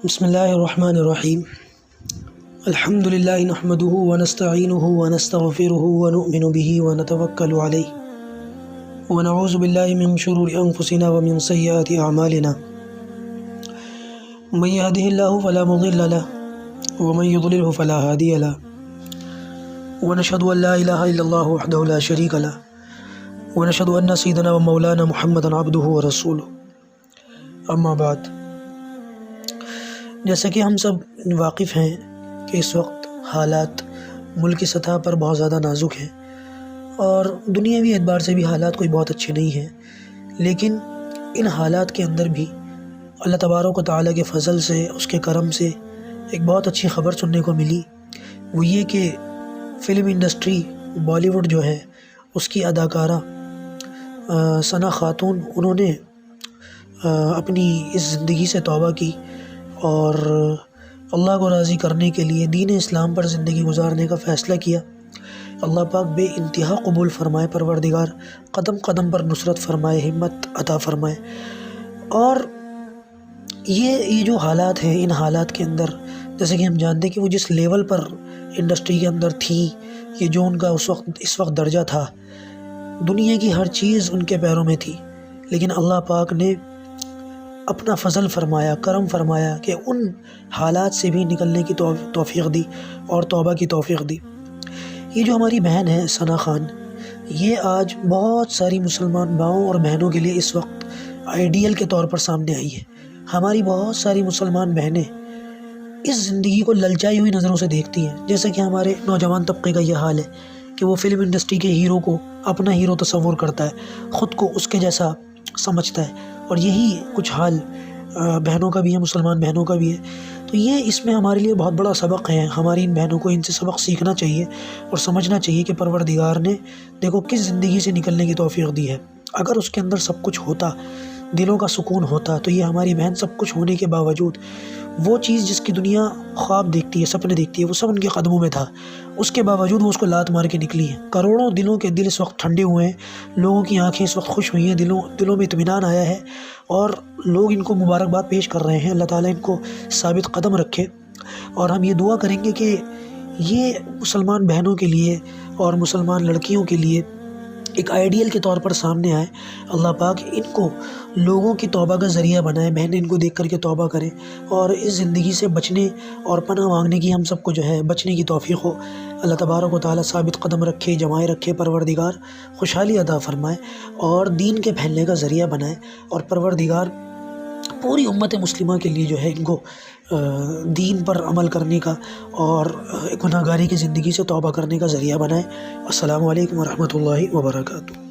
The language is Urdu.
بسم اللہ الرحمن الرحیم الحمد للہ نحمده ونستعینه ونستغفره ونؤمن به ونتوکل علیہ ونعوذ باللہ من شرور انفسنا ومن سیئات اعمالنا من يهده اللہ فلا مضل له ومن يضلله فلا هادی له ونشهد ان لا الہ الا اللہ وحدہ لا شریک له ونشهد ان سیدنا ومولانا محمدا عبدہ ورسولہ اما بعد۔ جیسا کہ ہم سب واقف ہیں کہ اس وقت حالات ملکی سطح پر بہت زیادہ نازک ہیں اور دنیاوی اعتبار سے بھی حالات کوئی بہت اچھے نہیں ہیں، لیکن ان حالات کے اندر بھی اللہ تبارک و تعالیٰ کے فضل سے، اس کے کرم سے ایک بہت اچھی خبر سننے کو ملی، وہ یہ کہ فلم انڈسٹری بالی ووڈ جو ہے اس کی اداکارہ ثنا خاتون، انہوں نے اپنی اس زندگی سے توبہ کی اور اللہ کو راضی کرنے کے لیے دین اسلام پر زندگی گزارنے کا فیصلہ کیا۔ اللہ پاک بے انتہا قبول فرمائے، پروردگار قدم قدم پر نصرت فرمائے، ہمت عطا فرمائے۔ اور یہ جو حالات ہیں، ان حالات کے اندر جیسے کہ ہم جانتے ہیں کہ وہ جس لیول پر انڈسٹری کے اندر تھی، یہ جو ان کا اس وقت درجہ تھا، دنیا کی ہر چیز ان کے پیروں میں تھی، لیکن اللہ پاک نے اپنا فضل فرمایا، کرم فرمایا کہ ان حالات سے بھی نکلنے کی توفیق دی اور توبہ کی توفیق دی۔ یہ جو ہماری بہن ہے ثنا خان، یہ آج بہت ساری مسلمان ماؤں اور بہنوں کے لیے اس وقت آئیڈیل کے طور پر سامنے آئی ہے۔ ہماری بہت ساری مسلمان بہنیں اس زندگی کو للچائی ہوئی نظروں سے دیکھتی ہیں، جیسے کہ ہمارے نوجوان طبقے کا یہ حال ہے کہ وہ فلم انڈسٹری کے ہیرو کو اپنا ہیرو تصور کرتا ہے، خود کو اس کے جیسا سمجھتا ہے، اور یہی کچھ حال بہنوں کا بھی ہے، مسلمان بہنوں کا بھی ہے۔ تو یہ اس میں ہمارے لیے بہت بڑا سبق ہے، ہماری ان بہنوں کو ان سے سبق سیکھنا چاہیے اور سمجھنا چاہیے کہ پروردگار نے دیکھو کس زندگی سے نکلنے کی توفیق دی ہے۔ اگر اس کے اندر سب کچھ ہوتا، دلوں کا سکون ہوتا، تو یہ ہماری بہن سب کچھ ہونے کے باوجود وہ چیز جس کی دنیا خواب دیکھتی ہے، سپنے دیکھتی ہے، وہ سب ان کے قدموں میں تھا، اس کے باوجود وہ اس کو لات مار کے نکلی ہیں۔ کروڑوں دلوں کے دل اس وقت ٹھنڈے ہوئے ہیں، لوگوں کی آنکھیں اس وقت خوش ہوئی ہیں، دلوں میں اطمینان آیا ہے، اور لوگ ان کو مبارکباد پیش کر رہے ہیں۔ اللہ تعالیٰ ان کو ثابت قدم رکھے، اور ہم یہ دعا کریں گے کہ یہ مسلمان بہنوں کے لیے اور مسلمان لڑکیوں کے لیے ایک آئیڈیل کے طور پر سامنے آئے۔ اللہ پاک ان کو لوگوں کی توبہ کا ذریعہ بنائے، بہنیں ان کو دیکھ کر کے توبہ کریں، اور اس زندگی سے بچنے اور پناہ مانگنے کی ہم سب کو جو ہے بچنے کی توفیق ہو۔ اللہ تبارک و تعالیٰ ثابت قدم رکھے، جمائے رکھے، پروردگار خوشحالی عطا فرمائے اور دین کے پھیلنے کا ذریعہ بنائے، اور پروردگار پوری امت مسلمہ کے لیے جو ہے ان کو دین پر عمل کرنے کا اور گناہگاری کی زندگی سے توبہ کرنے کا ذریعہ بنائے۔ السلام علیکم ورحمۃ اللہ وبرکاتہ۔